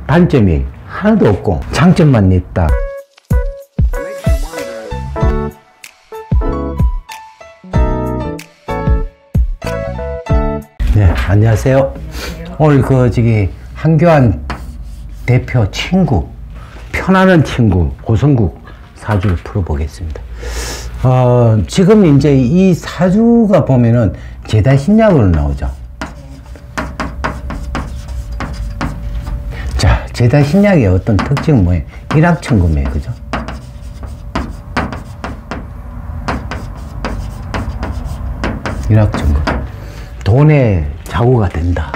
단점이 하나도 없고 장점만 있다. 네, 안녕하세요. 오늘 한교안 대표 친구, 편안한 친구 고성국 사주를 풀어보겠습니다. 지금 이제 이 사주가 보면은 제다신약으로 나오죠. 자, 제다신약의 어떤 특징은 뭐예요? 일확천금이에요, 그죠? 일확천금. 돈의 자구가 된다.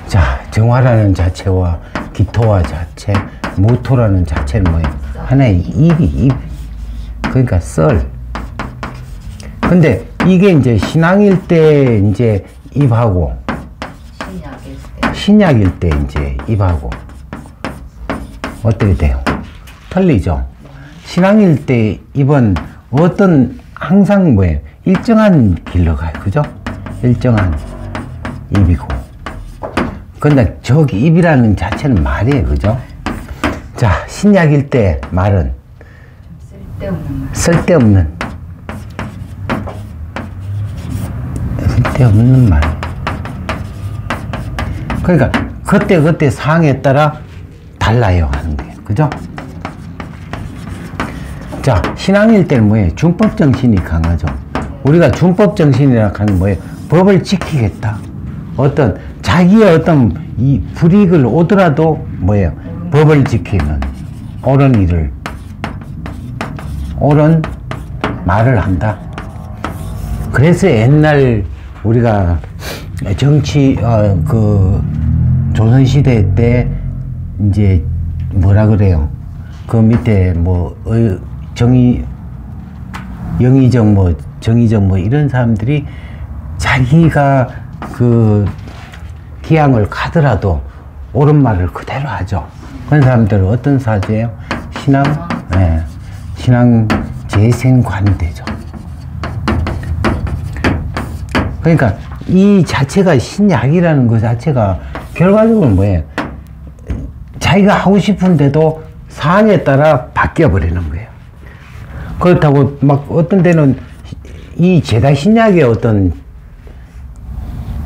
자, 정화라는 자체와 기토와 자체, 무토라는 자체는 뭐예요? 하나의 입. 그러니까 썰. 근데 이게 이제 신앙일 때 이제 입하고, 신약일 때 이제 입하고, 어떻게 돼요? 틀리죠? 신앙일 때 입은 항상 뭐예요? 일정한 길로 가요. 그죠? 일정한 입이고. 근데 저기 입이라는 자체는 말이에요. 그죠? 자, 신약일 때 말은 쓸데없는 말. 그러니까 그때 상황에 따라 달라요 하는 거예요. 그죠? 자, 신앙일 때는 뭐예요? 준법정신이 강하죠. 우리가 준법정신이라 하는 뭐예요? 법을 지키겠다. 자기의 이 불이익을 오더라도 뭐예요? 법을 지키는 옳은 말을 한다. 그래서 옛날 우리가 조선시대 때 이제 뭐라 그래요? 그 밑에 영의정 정의정 이런 사람들이 자기가 기양을 가더라도 옳은 말을 그대로 하죠. 그런 사람들은 어떤 사주예요? 신앙 재생관대죠. 그러니까 이 자체가 신약이라는 것 자체가 결과적으로 뭐예요? 자기가 하고 싶은데도 상황에 따라 바뀌어 버리는 거예요. 그렇다고 어떤 데는 이 제다신약의 어떤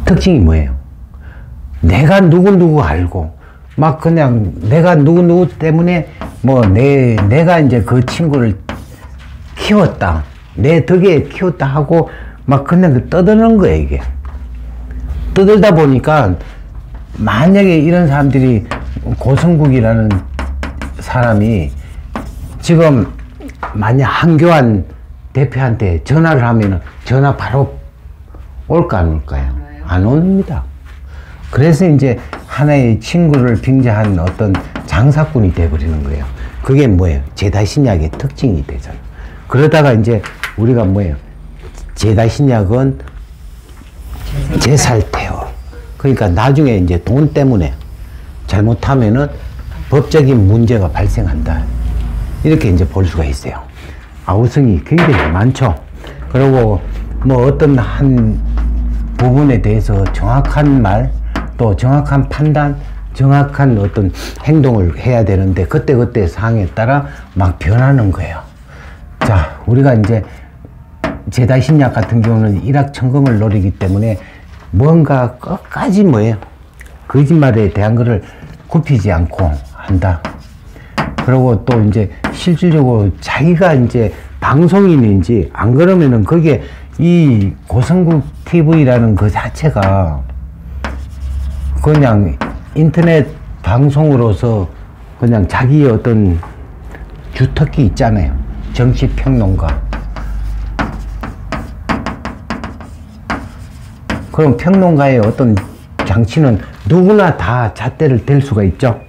특징이 뭐예요? 내가 누구 알고 그냥 내가 누구 때문에 내가 이제 그 친구를 키웠다, 내 덕에 키웠다 하고 그냥 떠드는 거예요. 이게 떠들다 보니까 만약에 이런 사람들이 고성국이라는 사람이 지금 만약 한교안 대표한테 전화를 하면은 전화 바로 올까 안 올까요? 안 옵니다. 그래서 이제 하나의 친구를 빙자한 어떤 장사꾼이 돼버리는 거예요. 그게 뭐예요? 제다신약의 특징이 되잖아요. 그러다가 이제 우리가 뭐예요? 제다신약은 제살태요. 그러니까 나중에 이제 돈 때문에 잘못하면은 법적인 문제가 발생한다. 이렇게 이제 볼 수가 있어요. 아우성이 굉장히 많죠. 그리고 어떤 한 부분에 대해서 정확한 말, 또 정확한 판단, 정확한 어떤 행동을 해야 되는데 그때 상황에 따라 변하는 거예요. 자, 우리가 이제 제다신약 같은 경우는 일확천금을 노리기 때문에 뭔가 끝까지 거짓말에 대한 거를 굽히지 않고 한다. 그리고 또 이제 실질적으로 자기가 이제 방송인인지 안 그러면은 그게 이 고성국 TV라는 그 자체가 그냥 인터넷 방송으로서 그냥 자기의 어떤 주특기 있잖아요. 정치평론가. 그럼 평론가의 어떤 장치는 누구나 다 잣대를 댈 수가 있죠.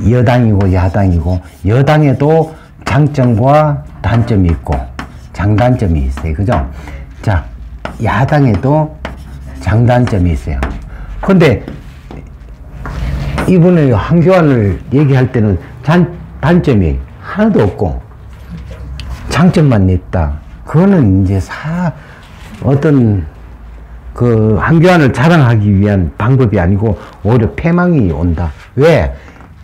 여당이고 야당이고, 여당에도 장점과 단점이 있고 장단점이 있어요. 그죠? 자, 야당에도 장단점이 있어요. 근데 이번에 한교안을 얘기할 때는 단점이 하나도 없고 장점만 있다. 그거는 이제 어떤 한교안을 자랑하기 위한 방법이 아니고 오히려 패망이 온다. 왜?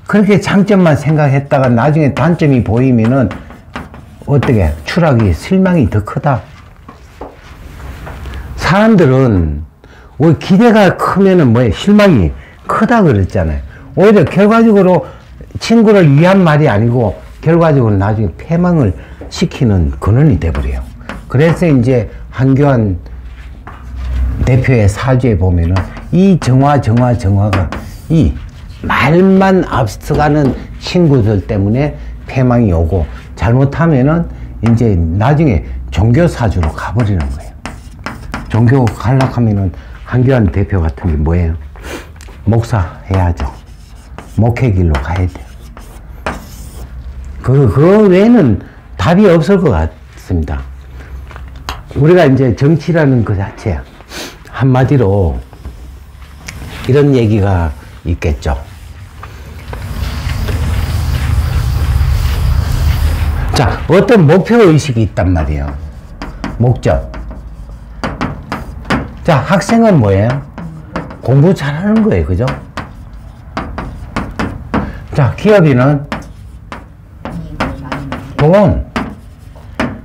그렇게 장점만 생각했다가 나중에 단점이 보이면은 어떻게 추락이 실망이 더 크다. 사람들은 왜 기대가 크면은 뭐에 실망이 크다 그랬잖아요. 오히려 결과적으로 친구를 위한 말이 아니고 결과적으로 나중에 패망을 시키는 근원이 돼버려요. 그래서 이제 한교안 대표의 사주에 보면은 이 정화가 이 말만 앞서가는 친구들 때문에 패망이 오고 잘못하면은 이제 나중에 종교 사주로 가버리는 거예요. 종교 가려하면은 한교안 대표 같은 게 뭐예요? 목사 해야죠. 목회 길로 가야 돼요. 그거 외에는 답이 없을 것 같습니다. 우리가 이제 정치라는 그 자체, 한마디로 이런 얘기가 있겠죠. 자, 어떤 목표의식이 있단 말이에요. 목적. 자, 학생은 뭐예요? 공부 잘하는 거예요. 그죠? 자, 기업인은 돈.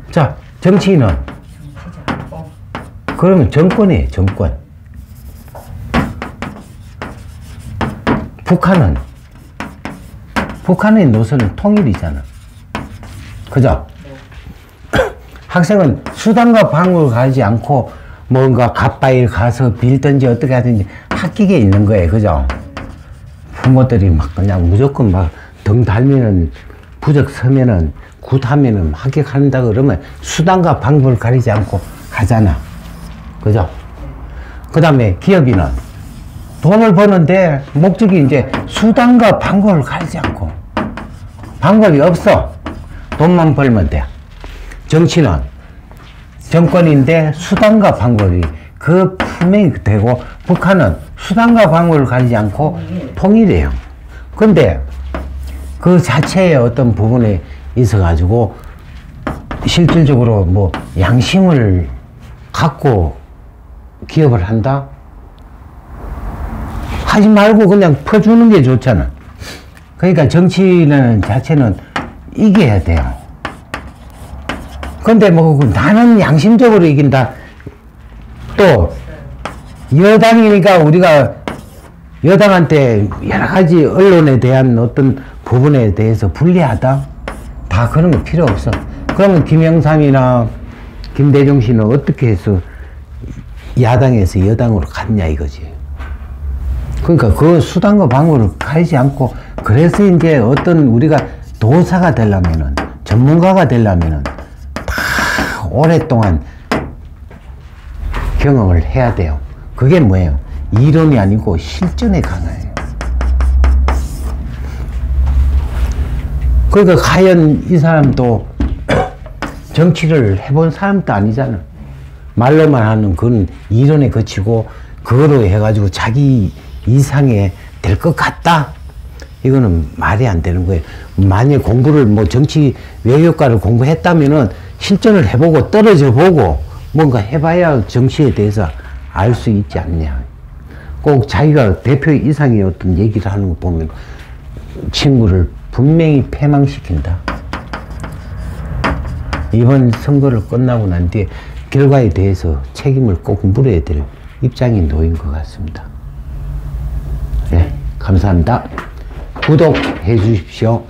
자, 정치인은 그러면 정권이에요. 정권. 북한의 노선은 통일이잖아. 그죠? 학생은 수단과 방법을 가지 않고 뭔가 갓바일 가서 빌든지 어떻게 하든지 합격에 있는 거예요. 그죠? 부모들이 막 그냥 무조건 막 등 달면은 부적 서면은 굿하면은 합격한다 그러면 수단과 방법을 가리지 않고 하잖아. 그죠? 그 다음에 기업인은 돈을 버는데 목적이 이제 수단과 방법을 가리지 않고 방법이 없어. 돈만 벌면 돼. 정치는 정권인데 수단과 방법이 그 분명히 되고 북한은 수단과 방법을 가리지 않고 통일이에요. 근데 그 자체의 어떤 부분에 있어 가지고 실질적으로 뭐 양심을 갖고 기업을 한다? 하지 말고 그냥 퍼주는 게 좋잖아. 그러니까 정치는 자체는 이겨야 돼요. 근데 뭐 나는 양심적으로 이긴다. 또 여당이니까 우리가 여당한테 여러 가지 언론에 대한 어떤 부분에 대해서 불리하다? 다 그런 거 필요 없어. 그러면 김영삼이나 김대중 씨는 어떻게 해서 야당에서 여당으로 갔냐 이거지. 그러니까 그 수단과 방법을 가리지 않고, 그래서 이제 어떤 우리가 도사가 되려면은, 전문가가 되려면은 다 오랫동안 경험을 해야 돼요. 그게 뭐예요? 이론이 아니고 실전에 강해요. 그러니까 과연 이 사람도 정치를 해본 사람도 아니잖아. 말로만 하는 그건 이론에 그치고 그거로 해가지고 자기 이상에 될 것 같다? 이거는 말이 안 되는 거예요. 만약에 공부를 뭐 정치 외교과를 공부했다면은 실전을 해보고 떨어져 보고 뭔가 해봐야 정치에 대해서 알 수 있지 않냐. 꼭 자기가 대표 이상의 어떤 얘기를 하는 거 보면 친구를 분명히 패망시킨다. 이번 선거를 끝나고 난 뒤에 결과에 대해서 책임을 꼭 물어야 될 입장이 놓인 것 같습니다. 네, 감사합니다. 구독해 주십시오.